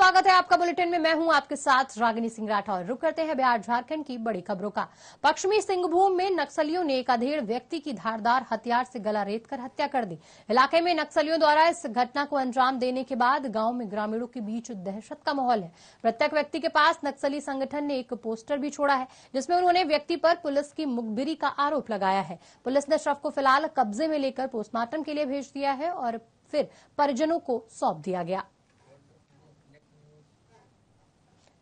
स्वागत है आपका बुलेटिन में। मैं हूं आपके साथ रागिनी सिंह राठौर। रुक करते हैं बिहार झारखंड की बड़ी खबरों का। पश्चिमी सिंहभूम में नक्सलियों ने एक अधेड़ व्यक्ति की धारदार हथियार से गला रेतकर हत्या कर दी। इलाके में नक्सलियों द्वारा इस घटना को अंजाम देने के बाद गांव में ग्रामीणों के बीच दहशत का माहौल है। मृतक व्यक्ति के पास नक्सली संगठन ने एक पोस्टर भी छोड़ा है जिसमें उन्होंने व्यक्ति पर पुलिस की मुखबिरी का आरोप लगाया है। पुलिस ने शव को फिलहाल कब्जे में लेकर पोस्टमार्टम के लिए भेज दिया है और फिर परिजनों को सौंप दिया गया।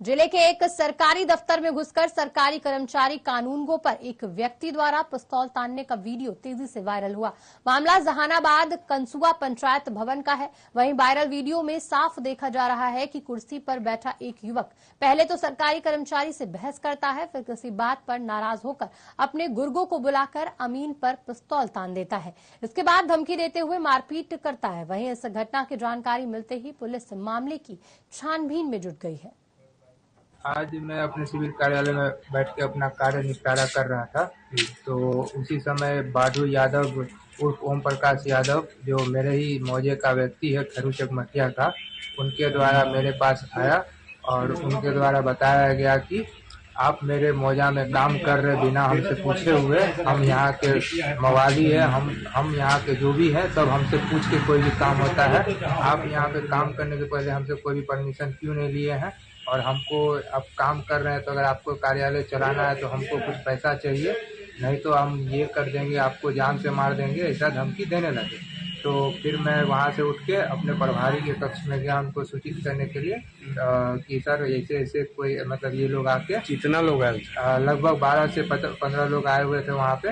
जिले के एक सरकारी दफ्तर में घुसकर सरकारी कर्मचारी कानूनगो पर एक व्यक्ति द्वारा पिस्तौल तानने का वीडियो तेजी से वायरल हुआ। मामला जहानाबाद कंसुआ पंचायत भवन का है। वहीं वायरल वीडियो में साफ देखा जा रहा है कि कुर्सी पर बैठा एक युवक पहले तो सरकारी कर्मचारी से बहस करता है, फिर किसी बात पर नाराज होकर अपने गुर्गों को बुलाकर अमीन पर पिस्तौल तान देता है। इसके बाद धमकी देते हुए मारपीट करता है। वहीं इस घटना की जानकारी मिलते ही पुलिस मामले की छानबीन में जुट गई है। आज मैं अपने सिविल कार्यालय में बैठ के अपना कार्य निपटारा कर रहा था, तो उसी समय बाडू यादव उर्फ ओम प्रकाश यादव, जो मेरे ही मौजे का व्यक्ति है, खरू चकमटिया का, उनके द्वारा मेरे पास आया और उनके द्वारा बताया गया कि आप मेरे मौजा में काम कर रहे बिना हमसे पूछे हुए। हम यहाँ के मवाली है, हम यहाँ के जो भी है सब हमसे पूछ के कोई भी काम होता है। आप यहाँ पे काम करने के पहले हमसे कोई भी परमिशन क्यों नहीं लिए हैं? और हमको अब काम कर रहे हैं तो अगर आपको कार्यालय चलाना है तो हमको कुछ पैसा चाहिए, नहीं तो हम ये कर देंगे, आपको जान से मार देंगे, ऐसा धमकी देने लगे। तो फिर मैं वहाँ से उठ के अपने प्रभारी के कक्ष में गया उनको सूचित करने के लिए कि सर ऐसे ऐसे कोई मतलब ये लोग आके। कितना लोग आए? लगभग 12 से 15 लोग आए हुए थे वहाँ पे।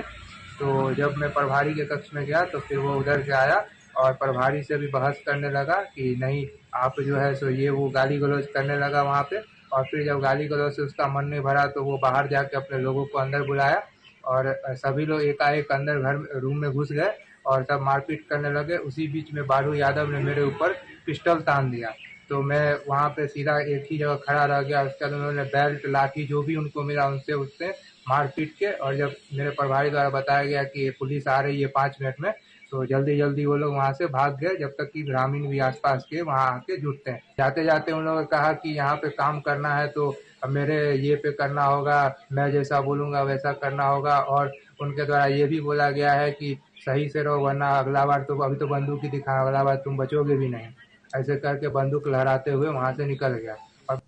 तो जब मैं प्रभारी के कक्ष में गया तो फिर वो उधर से आया और प्रभारी से भी बहस करने लगा कि नहीं आप जो है सो ये वो गाली गलौज करने लगा वहाँ पे। और फिर जब गाली गलौज से उसका मन नहीं भरा तो वो बाहर जाके अपने लोगों को अंदर बुलाया और सभी लोग एकाएक अंदर घर रूम में घुस गए और तब मारपीट करने लगे। उसी बीच में बाडू यादव ने मेरे ऊपर पिस्टल तान दिया, तो मैं वहाँ पे सीधा एक ही जगह खड़ा रह गया। उसके बाद उन्होंने बेल्ट लाठी जो भी उनको मिला उनसे उससे मारपीट के, और जब मेरे प्रभारी द्वारा बताया गया कि पुलिस आ रही है 5 मिनट में, तो जल्दी जल्दी वो लोग वहाँ से भाग गए, जब तक कि ग्रामीण भी आसपास के वहाँ आके जुटते हैं। जाते जाते उन लोगों ने कहा कि यहाँ पे काम करना है तो मेरे ये पे करना होगा, मैं जैसा बोलूँगा वैसा करना होगा। और उनके द्वारा ये भी बोला गया है कि सही से रहो वरना अगला बार तो अभी तो बंदूक ही दिखा, अगला बार तुम बचोगे भी नहीं। ऐसे करके बंदूक लहराते हुए वहाँ से निकल गया। और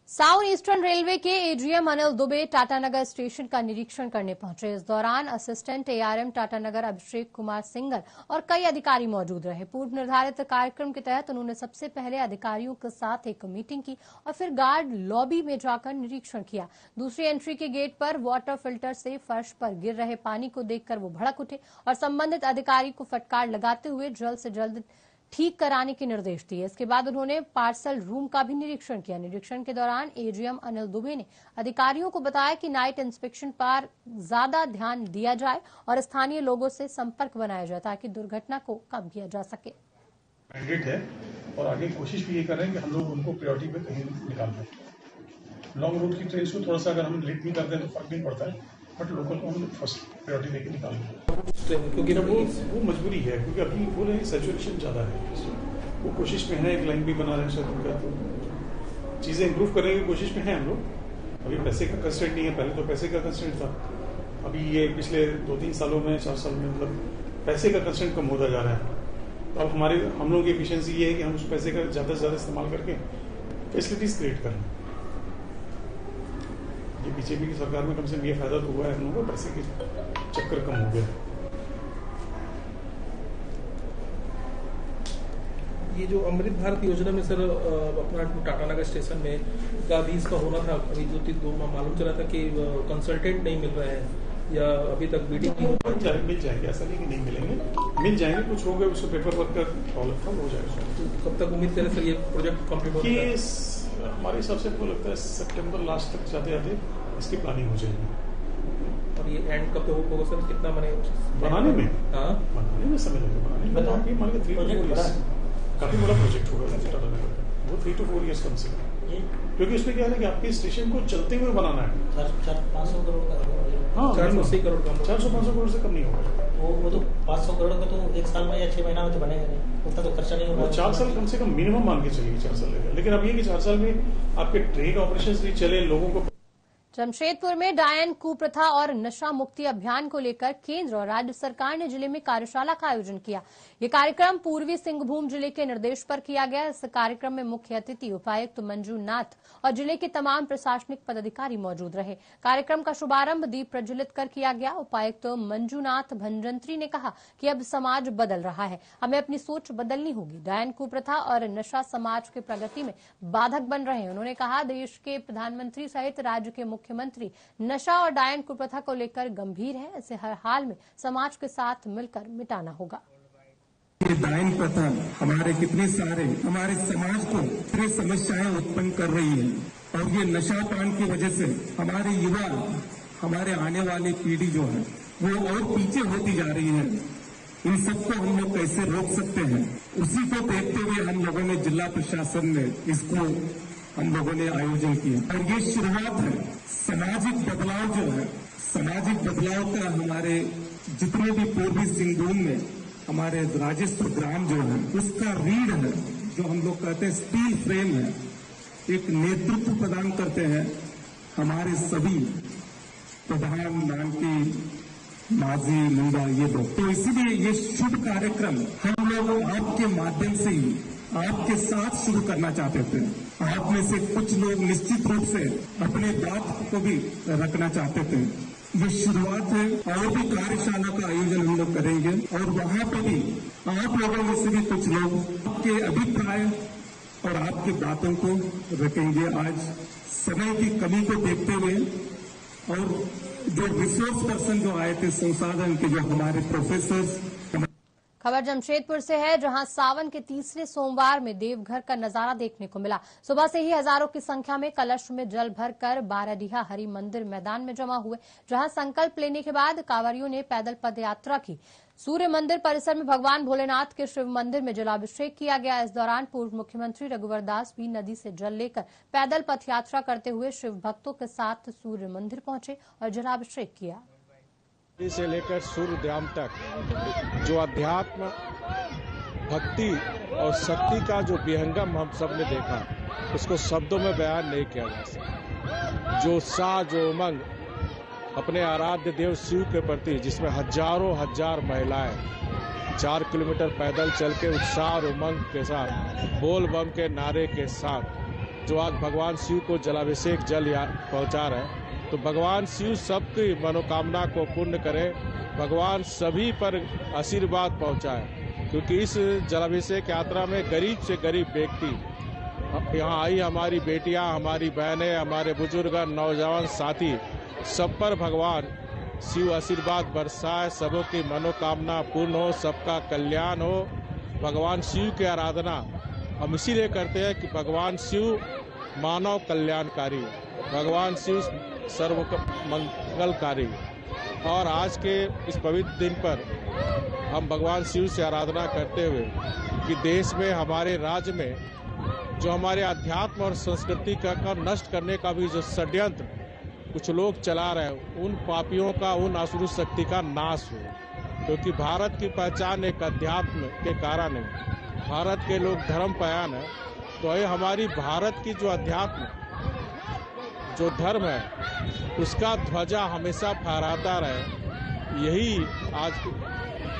साउथ ईस्टर्न रेलवे के एजीएम अनिल दुबे टाटानगर स्टेशन का निरीक्षण करने पहुंचे। इस दौरान assistant ARM Tatanagar Abhishek Kumar single और कई अधिकारी मौजूद रहे। पूर्व निर्धारित कार्यक्रम के तहत उन्होंने सबसे पहले अधिकारियों के साथ एक मीटिंग की और फिर गार्ड लॉबी में जाकर निरीक्षण किया। दूसरी एंट्री के गेट पर वाटर फिल्टर से फर्श पर गिर रहे पानी को देखकर वो भड़क उठे और संबंधित अधिकारी को फटकार लगाते हुए जल्द से जल्द ठीक कराने के निर्देश दिए। इसके बाद उन्होंने पार्सल रूम का भी निरीक्षण किया। निरीक्षण के दौरान एजीएम अनिल दुबे ने अधिकारियों को बताया कि नाइट इंस्पेक्शन पर ज्यादा ध्यान दिया जाए और स्थानीय लोगों से संपर्क बनाया जाए ताकि दुर्घटना को कम किया जा सके। मैंडेट है और आगे कोशिश भी ये कर रहे हैं कि हम लोग उनको प्रायोरिटी पे कहीं निकाल दें। लॉन्ग रूट की ट्रेन को थोड़ा सा अगर हम लेट भी कर दें तो फर्क नहीं पड़ता है, बट लोकल को हम फर्स्ट प्रायोरिटी देके निकाल दें, क्योंकि ना वो मजबूरी है, क्योंकि अभी वो रहे सैचुरेशन ज़्यादा है। वो कोशिश में है, एक लाइन भी बना रहे हैं शायद उनका, तो चीज़ें इंप्रूव करने की कोशिश में है हम लोग। अभी पैसे का कंस्ट्रेंट नहीं है, पहले तो पैसे का कंस्ट्रेंट था। अभी ये पिछले 2-3 सालों में 4 साल में मतलब पैसे का कंस्ट्रेंट कम होता जा रहा है। तो अब हम लोगों की एफिशिएंसी ये है कि हम उस पैसे का ज़्यादा से ज़्यादा इस्तेमाल करके फैसिलिटीज क्रिएट करें। ये बीजेपी की सरकार में कम से कम ये फायदा तो हुआ है, हम लोगों को पैसे के चक्कर कम हो गया। ये जो अमृत भारत योजना में सर अपना टाटानगर स्टेशन में का भी इसका होना था, अभी जो मालूम चला था कि कंसल्टेंट नहीं मिल रहे हैं या अभी तक मीटिंग नहीं हो पाई। मिल जाएंगे, ऐसा नहीं कि नहीं मिलेंगे, मिल जाएंगे। कुछ हो गए उसको पेपर वर्क का प्रॉब्लम हो जाएगा। तो कब तक उम्मीद करें सर ये प्रोजेक्ट कंप्लीट होगा? हमारे हिसाब से हमको लगता है सितंबर लास्ट तक जाते जाते इसकी प्लानिंग हो जाएगी। और ये एंड कब तक होगा सर? कितना बने बनाने में? हाँ, बनाने में समय लगेगा। बनाने में मान लो 3 to 4 years काफी बड़ा प्रोजेक्ट होगा। वो 3 to 4 years कम से कम। क्योंकि उसमें क्या है ना कि आपके स्टेशन को चलते हुए बनाना है। 500 करोड़ का, हाँ 480 करोड़ का, 400-500 करोड़ से कम नहीं होगा। वो तो 500 करोड़ का तो एक साल में या 6 महीना में तो बनेगा नहीं, उतना तो खर्चा नहीं होगा। 4 साल कम से कम मिनिमम मान के चलेगी, 4 साल लगेगा। लेकिन अब ये कि 4 साल में आपके ट्रेन ऑपरेशन भी चले, लोगों को। जमशेदपुर में डायन कुप्रथा और नशा मुक्ति अभियान को लेकर केंद्र और राज्य सरकार ने जिले में कार्यशाला का आयोजन किया। ये कार्यक्रम पूर्वी सिंहभूम जिले के निर्देश पर किया गया। इस कार्यक्रम में मुख्य अतिथि उपायुक्त मंजूनाथ और जिले के तमाम प्रशासनिक पदाधिकारी मौजूद रहे। कार्यक्रम का शुभारंभ दीप प्रज्वलित कर किया गया। उपायुक्त मंजूनाथ भंजंत्री ने कहा कि अब समाज बदल रहा है, हमें अपनी सोच बदलनी होगी। डायन कुप्रथा और नशा समाज की प्रगति में बाधक बन रहे हैं। उन्होंने कहा, देश के प्रधानमंत्री सहित राज्य के मुख्यमंत्री नशा और डायन कुप्रथा को लेकर गंभीर है। इसे हर हाल में समाज के साथ मिलकर मिटाना होगा। ये डायन प्रथा हमारे कितने सारे हमारे समाज को इतनी समस्याएं उत्पन्न कर रही है, और ये नशा पान की वजह से हमारे युवा, हमारे आने वाली पीढ़ी जो है वो और पीछे होती जा रही है। इन सबको हम लोग कैसे रोक सकते हैं, उसी को देखते हुए हम लोगों ने जिला प्रशासन ने इसको हम लोगों ने आयोजन किया। और ये शुरुआत है सामाजिक बदलाव जो है, सामाजिक बदलाव का हमारे जितने भी पूर्वी सिंहभूम में हमारे राजस्व ग्राम जो है उसका रीढ़ है, जो हम लोग कहते हैं स्टील फ्रेम है, एक नेतृत्व प्रदान करते हैं हमारे सभी प्रधान मानकी माजी मुंडा ये लोग। तो इसीलिए ये शुभ कार्यक्रम हम लोग आपके माध्यम से ही आपके साथ शुरू करना चाहते थे। आप में से कुछ लोग निश्चित रूप से अपने बात को भी रखना चाहते थे। ये शुरुआत है, और भी कार्यशाला का आयोजन हम लोग करेंगे, और वहां पर भी आप लोगों में से भी कुछ लोग आपके अभिप्राय और आपकी बातों को रखेंगे। आज समय की कमी को देखते हुए और जो रिसोर्स पर्सन जो आए थे, संसाधन के जो हमारे प्रोफेसर। खबर जमशेदपुर से है, जहां सावन के तीसरे सोमवार में देवघर का नजारा देखने को मिला। सुबह से ही हजारों की संख्या में कलश में जल भरकर बाराडीहा हरि मंदिर मैदान में जमा हुए, जहां संकल्प लेने के बाद कांवरियों ने पैदल पद यात्रा की। सूर्य मंदिर परिसर में भगवान भोलेनाथ के शिव मंदिर में जलाभिषेक किया गया। इस दौरान पूर्व मुख्यमंत्री रघुवर दास भी नदी से जल लेकर पैदल पथ यात्रा करते हुए शिव भक्तों के साथ सूर्य मंदिर पहुंचे और जलाभिषेक किया। से लेकर सूर्यधाम तक जो अध्यात्म, भक्ति और शक्ति का जो विहंगम हम सब ने देखा, उसको शब्दों में बयान नहीं किया जा सकता। जो उत्साह, जो उमंग अपने आराध्य देव शिव के प्रति, जिसमें हजारों हजार महिलाएं 4 किलोमीटर पैदल चल के उत्साह और उमंग के साथ, बोल बम के नारे के साथ जो आज भगवान शिव को जलाभिषेक जल पहुंचा रहे हैं, तो भगवान शिव सबकी मनोकामना को पूर्ण करे, भगवान सभी पर आशीर्वाद पहुंचाए। क्योंकि इस जलाभिषेक यात्रा में गरीब से गरीब व्यक्ति यहाँ आई, हमारी बेटियां, हमारी बहनें, हमारे बुजुर्ग, नौजवान साथी, सब पर भगवान शिव आशीर्वाद बरसाए, सबों की मनोकामना पूर्ण हो, सबका कल्याण हो। भगवान शिव की आराधना हम इसीलिए करते हैं कि भगवान शिव मानव कल्याणकारी, भगवान शिव सर्व मंगलकारी। और आज के इस पवित्र दिन पर हम भगवान शिव से आराधना करते हुए कि देश में, हमारे राज्य में जो हमारे अध्यात्म और संस्कृति का नष्ट करने का भी जो षड्यंत्र कुछ लोग चला रहे हैं, उन पापियों का, उन असुर शक्ति का नाश हो। क्योंकि भारत की पहचान एक अध्यात्म के कारण है, भारत के लोग धर्म पयान है। तो ये हमारी भारत की जो अध्यात्म, जो धर्म है, उसका ध्वजा हमेशा फहराता रहे। यही आज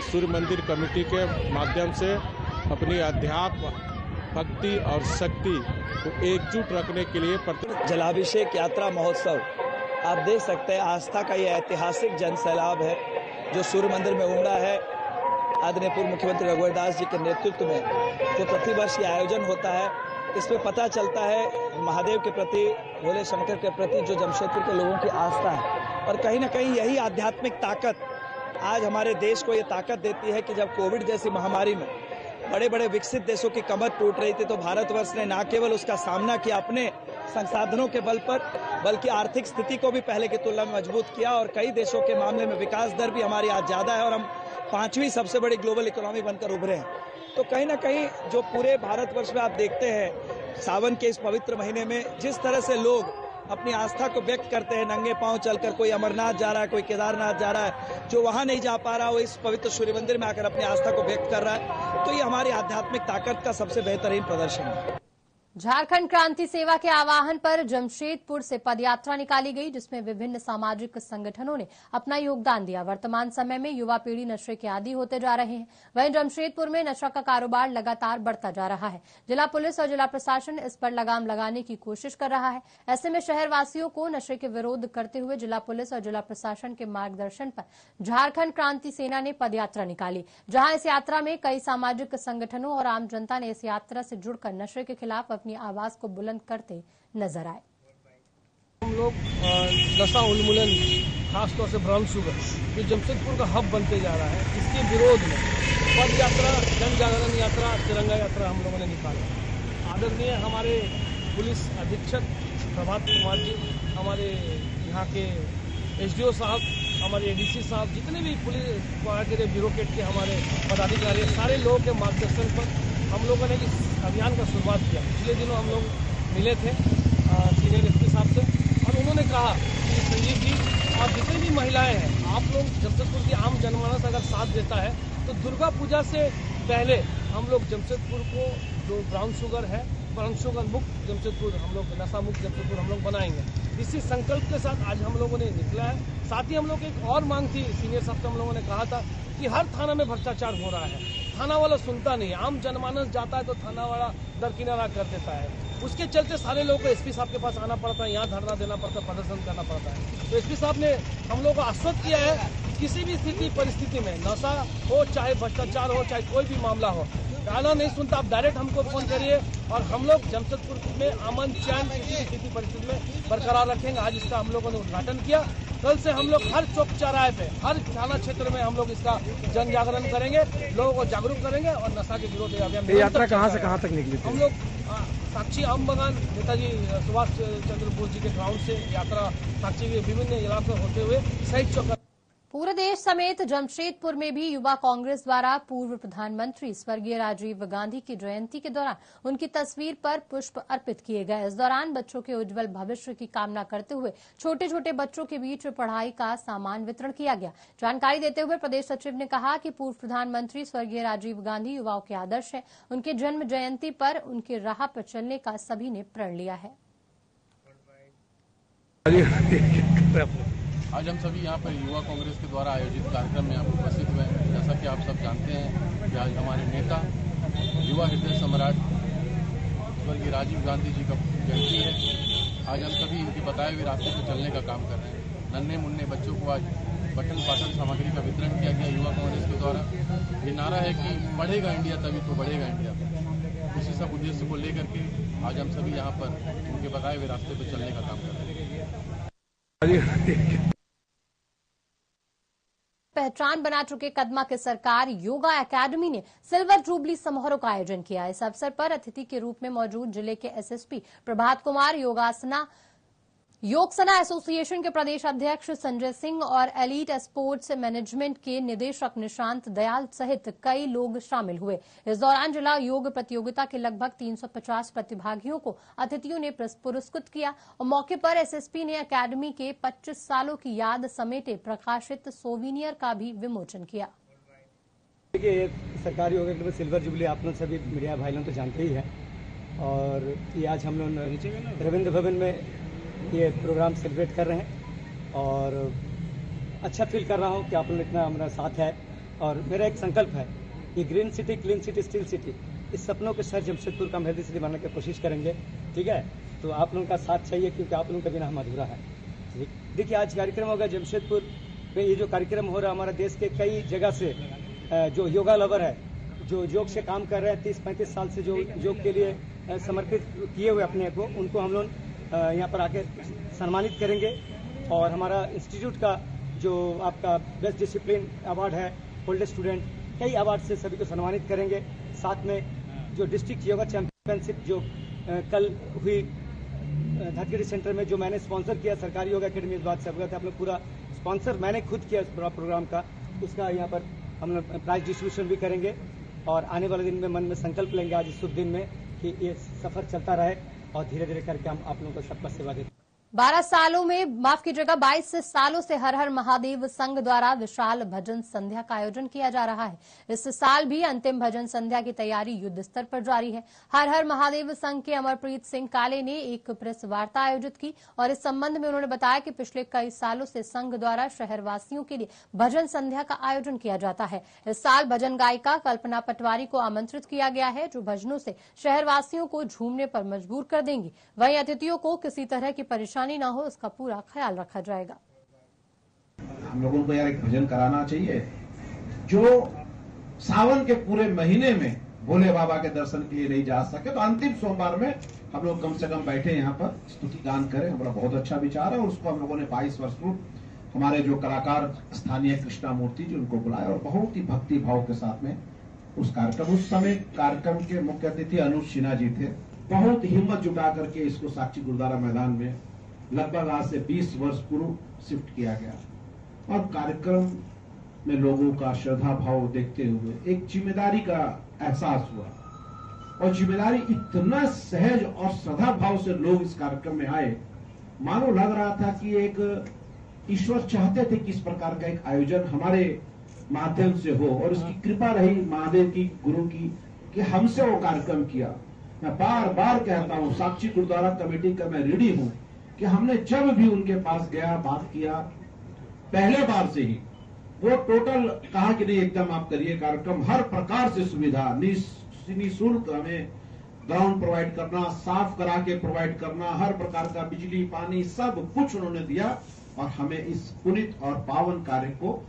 सूर्य मंदिर कमेटी के माध्यम से अपनी अध्यात्म, भक्ति और शक्ति को एकजुट रखने के लिए जलाभिषेक यात्रा महोत्सव आप देख सकते हैं। आस्था का ये ऐतिहासिक जन सैलाब है जो सूर्य मंदिर में उमड़ा है। आदरणीय पूर्व मुख्यमंत्री रघुवर दास जी के नेतृत्व में जो प्रतिवर्ष ये आयोजन होता है, इसमें पता चलता है महादेव के प्रति, भोले शंकर के प्रति जो जमशेदपुर के लोगों की आस्था है। और कहीं ना कहीं यही आध्यात्मिक ताकत आज हमारे देश को ये ताकत देती है कि जब कोविड जैसी महामारी में बड़े बड़े विकसित देशों की कमर टूट रही थी, तो भारतवर्ष ने न केवल उसका सामना किया अपने संसाधनों के बल पर, बल्कि आर्थिक स्थिति को भी पहले की तुलना में मजबूत किया। और कई देशों के मामले में विकास दर भी हमारी आज ज्यादा है और हम 5वीं सबसे बड़ी ग्लोबल इकोनॉमी बनकर उभरे हैं। तो कहीं ना कहीं जो पूरे भारतवर्ष में आप देखते हैं सावन के इस पवित्र महीने में जिस तरह से लोग अपनी आस्था को व्यक्त करते हैं, नंगे पांव चलकर, कोई अमरनाथ जा रहा है, कोई केदारनाथ जा रहा है, जो वहां नहीं जा पा रहा वो इस पवित्र सूर्य मंदिर में आकर अपनी आस्था को व्यक्त कर रहा है। तो ये हमारी आध्यात्मिक ताकत का सबसे बेहतरीन प्रदर्शन है। झारखंड क्रांति सेवा के आह्वान पर जमशेदपुर से पदयात्रा निकाली गई, जिसमें विभिन्न सामाजिक संगठनों ने अपना योगदान दिया। वर्तमान समय में युवा पीढ़ी नशे के आदी होते जा रहे हैं। वहीं जमशेदपुर में नशा का कारोबार लगातार बढ़ता जा रहा है। जिला पुलिस और जिला प्रशासन इस पर लगाम लगाने की कोशिश कर रहा है। ऐसे में शहरवासियों को नशे के विरोध करते हुए जिला पुलिस और जिला प्रशासन के मार्गदर्शन पर झारखंड क्रांति सेना ने पदयात्रा निकाली, जहां इस यात्रा में कई सामाजिक संगठनों और आम जनता ने इस यात्रा से जुड़कर नशे के खिलाफ अपनी आवाज को बुलंद करते नजर आए। हम लोग नशा उन्मूलन, खासतौर से ब्राउन शुगर जो जमशेदपुर का हब बनते जा रहा है, इसके विरोध में पद यात्रा, जन जागरण यात्रा, तिरंगा यात्रा हम लोगों ने निकाला। आदरणीय हमारे पुलिस अधीक्षक प्रभात कुमार जी, हमारे यहाँ के एसडीओ साहब, हमारे एडीसी साहब, जितने भी पुलिस ब्यूरोक्रेट के हमारे पदाधिकारी, सारे लोगों के मार्गदर्शन पर हम लोगों ने इस अभियान का शुरुआत किया। पिछले दिनों हम लोग मिले थे सीनियर एसपी साहब से, और उन्होंने कहा कि संजीव जी और जितनी भी महिलाएं हैं, आप लोग जमशेदपुर की आम जनमानस अगर साथ देता है तो दुर्गा पूजा से पहले हम लोग जमशेदपुर को जो ब्राउन शुगर है, ब्राउन शुगर मुक्त जमशेदपुर, हम लोग नशा मुक्त जमशेदपुर हम लोग बनाएंगे। इसी संकल्प के साथ आज हम लोगों ने निकला है। साथ ही हम लोग एक और मांग थी सीनियर साहब से, हम लोगों ने कहा था कि हर थाना में भ्रष्टाचार हो रहा है, थाना वाला सुनता नहीं, आम जनमानस जाता है तो थाना वाला दरकिनारा कर देता है। उसके चलते सारे लोगों को एसपी साहब के पास आना पड़ता है, यहाँ धरना देना पड़ता है, प्रदर्शन करना पड़ता है। तो एसपी साहब ने हम लोगों को आश्वस्त किया है किसी भी स्थिति परिस्थिति में, नशा हो चाहे भ्रष्टाचार हो चाहे कोई भी मामला हो, गाना नहीं सुनता, आप डायरेक्ट हमको फोन करिए और हम लोग जमशेदपुर में अमन चैन किसी भी स्थिति परिस्थिति में बरकरार रखेंगे। आज इसका हम लोगों ने उद्घाटन किया। कल से हम लोग हर चौक चौराहे पे, हर थाना क्षेत्र में हम लोग इसका जन जागरण करेंगे, लोगों को जागरूक करेंगे और नशा के विरोध अभियान। यात्रा कहाँ से कहाँ तक निकली थी? हम लोग साक्षी आम बगान, नेताजी सुभाष चंद्र बोस जी के ग्राउंड से यात्रा साक्षी के विभिन्न इलाकों होते हुए शहीद चौक। पूरे देश समेत जमशेदपुर में भी युवा कांग्रेस द्वारा पूर्व प्रधानमंत्री स्वर्गीय राजीव गांधी की जयंती के दौरान उनकी तस्वीर पर पुष्प अर्पित किए गए। इस दौरान बच्चों के उज्जवल भविष्य की कामना करते हुए छोटे छोटे बच्चों के बीच पढ़ाई का सामान वितरण किया गया। जानकारी देते हुए प्रदेश सचिव ने कहा कि पूर्व प्रधानमंत्री स्वर्गीय राजीव गांधी युवाओं के आदर्श है। उनके जन्म जयंती पर उनके राह पर चलने का सभी ने प्रण लिया है। आज हम सभी यहाँ पर युवा कांग्रेस के द्वारा आयोजित कार्यक्रम में आप उपस्थित हुए हैं। जैसा कि आप सब जानते हैं कि आज हमारे नेता युवा हृदय सम्राट स्वर्गीय राजीव गांधी जी का जयंती है। आज हम सभी इनके बताए हुए रास्ते पर चलने का काम कर रहे हैं। नन्हे मुन्ने बच्चों को आज पठन पाठन सामग्री का वितरण किया गया युवा कांग्रेस के द्वारा। ये नारा है कि पढ़ेगा इंडिया तभी तो बढ़ेगा इंडिया। उसी सब उद्देश्य को लेकर के आज हम सभी यहाँ पर उनके बताए हुए रास्ते पर चलने का काम कर रहे हैं। पहचान बना चुके कदमा के सरकार योगा एकेडमी ने सिल्वर जुबली समारोह का आयोजन किया। इस अवसर पर अतिथि के रूप में मौजूद जिले के एसएसपी प्रभात कुमार, योगसना एसोसिएशन के प्रदेश अध्यक्ष संजय सिंह और एलीट स्पोर्ट्स मैनेजमेंट के निदेशक निशांत दयाल सहित कई लोग शामिल हुए। इस दौरान जिला योग प्रतियोगिता के लगभग 350 प्रतिभागियों को अतिथियों ने पुरस्कृत किया और मौके पर एसएसपी ने एकेडमी के 25 सालों की याद समेटे प्रकाशित सोविनियर का भी विमोचन किया। देखिए, सरकारी योग एकेडमी सिल्वर जुबली आप लोग सभी मीडिया भाई लोग तो जानते ही हैं, और ये आज हम लोग रविंद्र भवन में ये प्रोग्राम सेलिब्रेट कर रहे हैं और अच्छा फील कर रहा हूँ कि आप लोग इतना हमारा साथ है। और मेरा एक संकल्प है कि green city, clean city, steel city, इस सपनों के शहर जमशेदपुर का हम हेल्दी सिटी बनाने की कोशिश करेंगे। ठीक है, तो आप लोगों का साथ चाहिए क्योंकि आप लोगों का बिना हम अधूरा है। देखिए, आज कार्यक्रम होगा जमशेदपुर में। ये जो कार्यक्रम हो रहा है, हमारा देश के कई जगह से जो योगा लवर है, जो योग से काम कर रहे हैं, 30-35 साल से जो योग के लिए समर्पित किए हुए अपने को, उनको हम लोग यहाँ पर आके सम्मानित करेंगे। और हमारा इंस्टीट्यूट का जो आपका बेस्ट डिसिप्लिन अवार्ड है, ओल्डेस्ट स्टूडेंट, कई अवार्ड से सभी को सम्मानित करेंगे। साथ में जो डिस्ट्रिक्ट योगा चैंपियनशिप जो कल हुई धनगढ़ी सेंटर में, जो मैंने स्पॉन्सर किया, सरकारी योगा एकेडमी, इस बात से अवगत है आप लोग। पूरा स्पॉन्सर मैंने खुद किया इस पूरा प्रोग्राम का। उसका यहाँ पर हम लोग प्राइज डिस्ट्रीब्यूशन भी करेंगे और आने वाले दिन में मन में संकल्प लेंगे आज इस शुभ दिन में कि ये सफर चलता रहे और धीरे धीरे करके हम आप लोगों को सबका सेवा देते। 22 सालों से हर हर महादेव संघ द्वारा विशाल भजन संध्या का आयोजन किया जा रहा है। इस साल भी अंतिम भजन संध्या की तैयारी युद्ध स्तर पर जारी है। हर हर महादेव संघ के अमरप्रीत सिंह काले ने एक प्रेस वार्ता आयोजित की और इस संबंध में उन्होंने बताया कि पिछले कई सालों से संघ द्वारा शहरवासियों के लिए भजन संध्या का आयोजन किया जाता है। इस साल भजन गायिका कल्पना पटवारी को आमंत्रित किया गया है, जो भजनों से शहरवासियों को झूमने पर मजबूर कर देंगी। वहीं अतिथियों को किसी तरह की परेशानी न हो, इसका पूरा ख्याल रखा जाएगा। हम लोगों को यार एक भजन कराना चाहिए जो सावन के पूरे महीने में भोले बाबा के दर्शन के लिए नहीं जा सके, तो अंतिम सोमवार में हम लोग कम से कम बैठे यहाँ पर स्तुति गान करें। हमारा बहुत अच्छा विचार है और उसको हम लोगों ने 22 वर्ष पूर्व हमारे जो कलाकार स्थानीय कृष्णा मूर्ति जी उनको बुलाया और बहुत ही भक्ति भाव के साथ में उस समय कार्यक्रम के मुख्य अतिथि अनुज सिन्हा जी थे। बहुत हिम्मत जुटा करके इसको साक्षी गुरुद्वारा मैदान में लगभग आज से 20 वर्ष पूर्व शिफ्ट किया गया और कार्यक्रम में लोगों का श्रद्धा भाव देखते हुए एक जिम्मेदारी का एहसास हुआ और जिम्मेदारी इतना सहज और श्रद्धा भाव से लोग इस कार्यक्रम में आए, मानो लग रहा था कि एक ईश्वर चाहते थे कि इस प्रकार का एक आयोजन हमारे माध्यम से हो और इसकी कृपा रही महादेव की, गुरु की, कि हमसे वो कार्यक्रम किया। मैं बार बार कहता हूं, साक्षी गुरुद्वारा कमेटी का मैं ऋणी हूं कि हमने जब भी उनके पास गया, बात किया, पहले बार से ही वो टोटल कहा कि नहीं एकदम आप करिए कार्यक्रम, हर प्रकार से सुविधा निःशुल्क हमें ग्राउंड प्रोवाइड करना, साफ करा के प्रोवाइड करना, हर प्रकार का बिजली पानी सब कुछ उन्होंने दिया और हमें इस पुनीत और पावन कार्य को।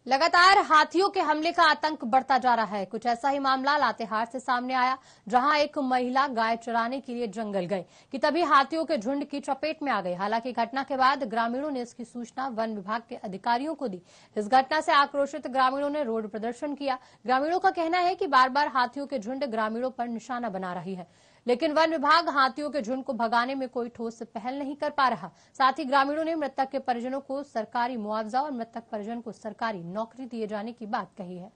लगातार हाथियों के हमले का आतंक बढ़ता जा रहा है। कुछ ऐसा ही मामला लातेहार से सामने आया, जहां एक महिला गाय चराने के लिए जंगल गई कि तभी हाथियों के झुंड की चपेट में आ गई। हालांकि घटना के बाद ग्रामीणों ने इसकी सूचना वन विभाग के अधिकारियों को दी। इस घटना से आक्रोशित ग्रामीणों ने रोड प्रदर्शन किया। ग्रामीणों का कहना है कि बार बार हाथियों के झुंड ग्रामीणों पर निशाना बना रही है, लेकिन वन विभाग हाथियों के झुंड को भगाने में कोई ठोस पहल नहीं कर पा रहा। साथ ही ग्रामीणों ने मृतक के परिजनों को सरकारी मुआवजा और मृतक परिजन को सरकारी नौकरी दिए जाने की बात कही है।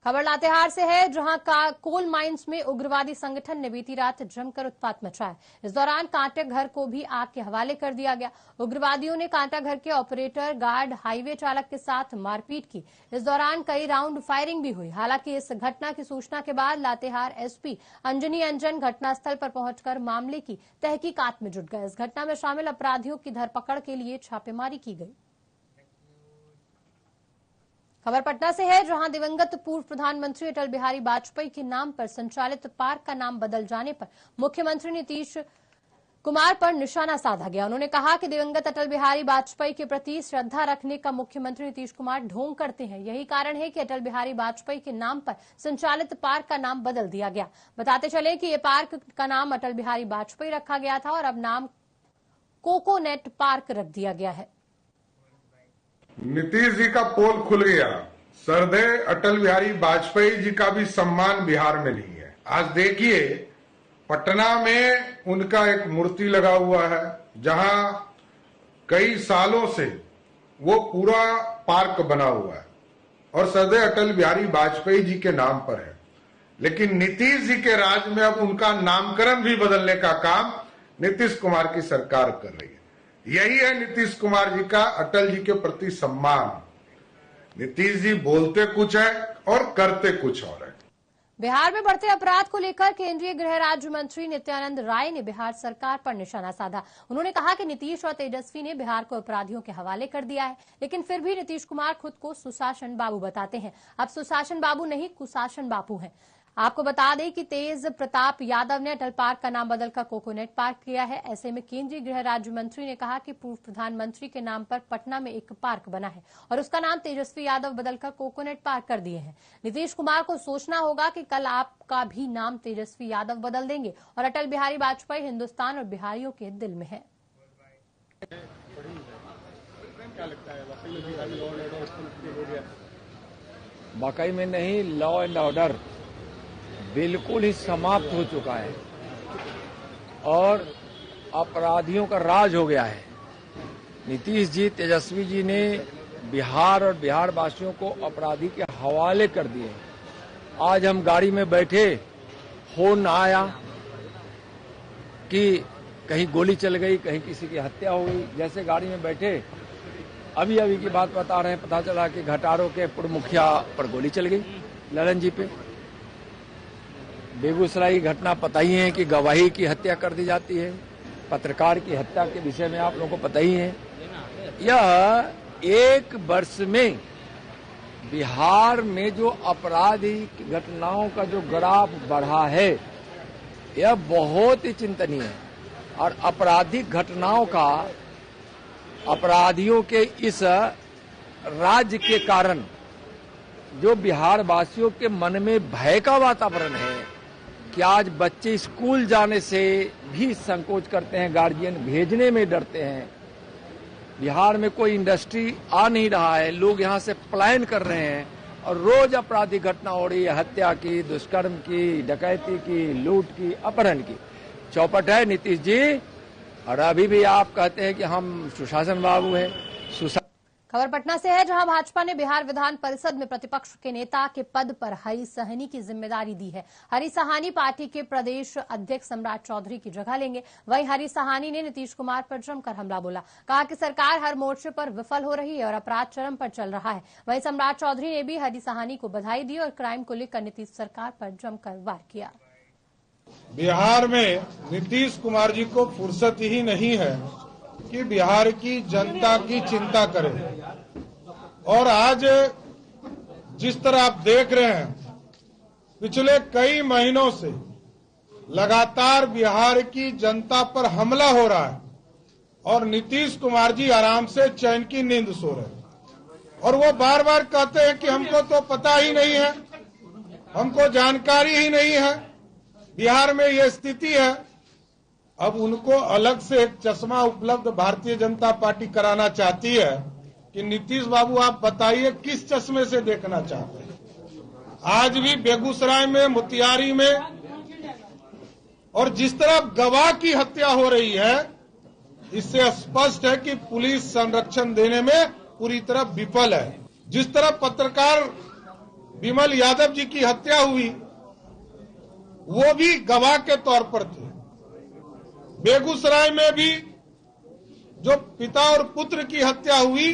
खबर लातेहार से है, जहां कोल माइंस में उग्रवादी संगठन ने बीती रात जमकर उत्पात मचाया। इस दौरान कांटे घर को भी आग के हवाले कर दिया गया। उग्रवादियों ने कांटा घर के ऑपरेटर, गार्ड, हाईवे चालक के साथ मारपीट की। इस दौरान कई राउंड फायरिंग भी हुई। हालांकि इस घटना की सूचना के बाद लातेहार एसपी अंजनी अंजन घटनास्थल पर पहुंचकर मामले की तहकीकात में जुट गए। इस घटना में शामिल अपराधियों की धरपकड़ के लिए छापेमारी की गई। खबर पटना से है, जहां दिवंगत पूर्व प्रधानमंत्री अटल बिहारी वाजपेयी के नाम पर संचालित पार्क का नाम बदल जाने पर मुख्यमंत्री नीतीश कुमार पर निशाना साधा गया। उन्होंने कहा कि दिवंगत अटल बिहारी वाजपेयी के प्रति श्रद्धा रखने का मुख्यमंत्री नीतीश कुमार ढोंग करते हैं। यही कारण है कि अटल बिहारी वाजपेयी के नाम पर संचालित पार्क का नाम बदल दिया गया। बताते चले कि ये पार्क का नाम अटल बिहारी वाजपेयी रखा गया था और अब नाम कोकोनेट पार्क रख दिया गया है। नीतीश जी का पोल खुल गया। सरदेय अटल बिहारी वाजपेयी जी का भी सम्मान बिहार में नहीं है। आज देखिए, पटना में उनका एक मूर्ति लगा हुआ है, जहां कई सालों से वो पूरा पार्क बना हुआ है और सरदेय अटल बिहारी वाजपेयी जी के नाम पर है। लेकिन नीतीश जी के राज में अब उनका नामकरण भी बदलने का काम नीतीश कुमार की सरकार कर रही है। यही है नीतीश कुमार जी का अटल जी के प्रति सम्मान। नीतीश जी बोलते कुछ है और करते कुछ और है। बिहार में बढ़ते अपराध को लेकर केंद्रीय गृह राज्य मंत्री नित्यानंद राय ने बिहार सरकार पर निशाना साधा। उन्होंने कहा कि नीतीश और तेजस्वी ने बिहार को अपराधियों के हवाले कर दिया है, लेकिन फिर भी नीतीश कुमार खुद को सुशासन बाबू बताते हैं। अब सुशासन बाबू नहीं, कुशासन बापू हैं। आपको बता दें कि तेज प्रताप यादव ने अटल पार्क का नाम बदलकर कोकोनेट पार्क किया है। ऐसे में केंद्रीय गृह राज्य मंत्री ने कहा कि पूर्व प्रधानमंत्री के नाम पर पटना में एक पार्क बना है और उसका नाम तेजस्वी यादव बदलकर कोकोनेट पार्क कर दिए हैं। नीतीश कुमार को सोचना होगा कि कल आपका भी नाम तेजस्वी यादव बदल देंगे और अटल बिहारी वाजपेयी हिंदुस्तान और बिहारियों के दिल में है। वाकई में नहीं, लॉ एंड ऑर्डर बिल्कुल ही समाप्त हो चुका है और अपराधियों का राज हो गया है। नीतीश जी, तेजस्वी जी ने बिहार और बिहार वासियों को अपराधी के हवाले कर दिए। आज हम गाड़ी में बैठे, फोन आया कि कहीं गोली चल गई, कहीं किसी की हत्या हो गई। जैसे गाड़ी में बैठे अभी की बात बता रहे हैं, पता चला कि घटारों के पूर्व मुखिया पर गोली चल गई, ललन जी पे। बेगूसराय की घटना पता ही है कि गवाही की हत्या कर दी जाती है। पत्रकार की हत्या के विषय में आप लोगों को पता ही है। यह एक वर्ष में बिहार में जो आपराधिक घटनाओं का जो ग्राफ बढ़ा है, यह बहुत ही चिंतनीय है। और आपराधिक घटनाओं का, अपराधियों के इस राज्य के कारण जो बिहार वासियों के मन में भय का वातावरण है कि आज बच्चे स्कूल जाने से भी संकोच करते हैं, गार्जियन भेजने में डरते हैं। बिहार में कोई इंडस्ट्री आ नहीं रहा है, लोग यहां से पलायन कर रहे हैं और रोज आपराधिक घटना हो रही है, हत्या की, दुष्कर्म की, डकैती की, लूट की, अपहरण की। चौपट है नीतीश जी। और अभी भी आप कहते हैं कि हम सुशासन बाबू हैं। खबर पटना से है, जहां भाजपा ने बिहार विधान परिषद में प्रतिपक्ष के नेता के पद पर हरी सहनी की जिम्मेदारी दी है। हरी सहानी पार्टी के प्रदेश अध्यक्ष सम्राट चौधरी की जगह लेंगे। वहीं हरी सहानी ने नीतीश कुमार पर जमकर हमला बोला, कहा कि सरकार हर मोर्चे पर विफल हो रही है और अपराध चरम पर चल रहा है। वहीं सम्राट चौधरी ने भी हरी सहानी को बधाई दी और क्राइम को लेकर नीतीश सरकार पर जमकर वार किया। बिहार में नीतीश कुमार जी को फुर्सत ही नहीं है कि बिहार की जनता की चिंता करें। और आज जिस तरह आप देख रहे हैं, पिछले कई महीनों से लगातार बिहार की जनता पर हमला हो रहा है और नीतीश कुमार जी आराम से चैन की नींद सो रहे हैं। और वो बार बार कहते हैं कि हमको तो पता ही नहीं है, हमको जानकारी ही नहीं है, बिहार में ये स्थिति है। अब उनको अलग से एक चश्मा उपलब्ध भारतीय जनता पार्टी कराना चाहती है कि नीतीश बाबू आप बताइए किस चश्मे से देखना चाहते हैं। आज भी बेगूसराय में, मोतिहारी में और जिस तरह गवाह की हत्या हो रही है, इससे स्पष्ट है कि पुलिस संरक्षण देने में पूरी तरह विफल है। जिस तरह पत्रकार विमल यादव जी की हत्या हुई, वो भी गवाह के तौर पर थे। बेगूसराय में भी जो पिता और पुत्र की हत्या हुई,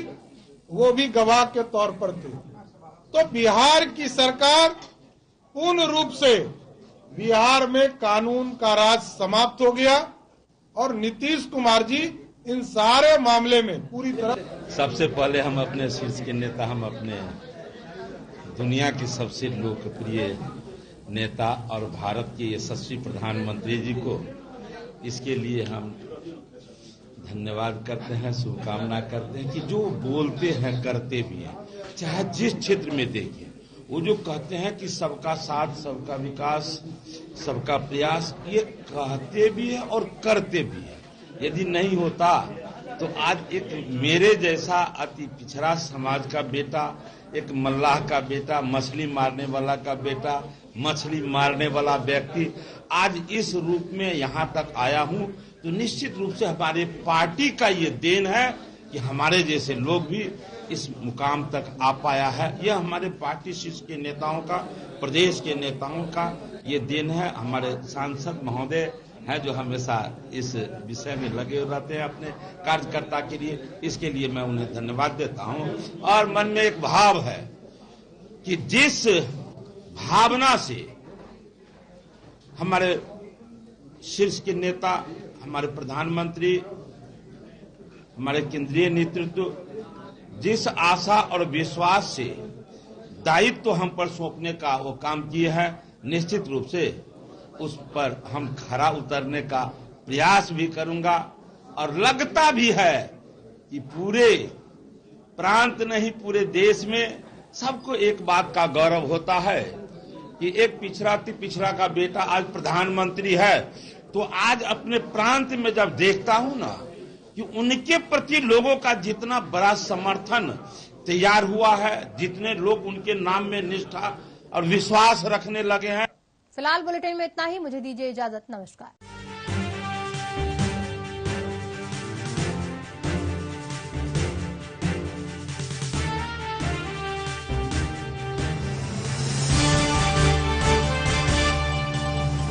वो भी गवाह के तौर पर थे। तो बिहार की सरकार पूर्ण रूप से, बिहार में कानून का राज समाप्त हो गया और नीतीश कुमार जी इन सारे मामले में पूरी तरह। सबसे पहले हम अपने शीर्ष के नेता, हम अपने दुनिया की सबसे लोकप्रिय नेता और भारत के यशस्वी प्रधानमंत्री जी को इसके लिए हम धन्यवाद करते हैं, शुभकामना करते हैं कि जो बोलते हैं करते भी हैं। चाहे जिस क्षेत्र में देखिए, वो जो कहते हैं कि सबका साथ, सबका विकास, सबका प्रयास, ये कहते भी है और करते भी है। यदि नहीं होता तो आज एक मेरे जैसा अति पिछड़ा समाज का बेटा, एक मल्लाह का बेटा, मछली मारने वाला का बेटा, मछली मारने वाला व्यक्ति आज इस रूप में यहाँ तक आया हूँ, तो निश्चित रूप से हमारे पार्टी का ये देन है कि हमारे जैसे लोग भी इस मुकाम तक आ पाया है। यह हमारे पार्टी शीर्ष के नेताओं का, प्रदेश के नेताओं का ये देन है। हमारे सांसद महोदय हैं जो हमेशा इस विषय में लगे रहते हैं अपने कार्यकर्ता के लिए, इसके लिए मैं उन्हें धन्यवाद देता हूं। और मन में एक भाव है कि जिस भावना से हमारे शीर्ष के नेता, हमारे प्रधानमंत्री, हमारे केंद्रीय नेतृत्व जिस आशा और विश्वास से दायित्व हम पर सौंपने का वो काम किए हैं, निश्चित रूप से उस पर हम खरा उतरने का प्रयास भी करूंगा। और लगता भी है कि पूरे प्रांत नहीं, पूरे देश में सबको एक बात का गौरव होता है कि एक पिछड़ा का बेटा आज प्रधानमंत्री है। तो आज अपने प्रांत में जब देखता हूं ना कि उनके प्रति लोगों का जितना बड़ा समर्थन तैयार हुआ है, जितने लोग उनके नाम में निष्ठा और विश्वास रखने लगे हैं। फिलहाल बुलेटिन में इतना ही। मुझे दीजिए इजाजत। नमस्कार।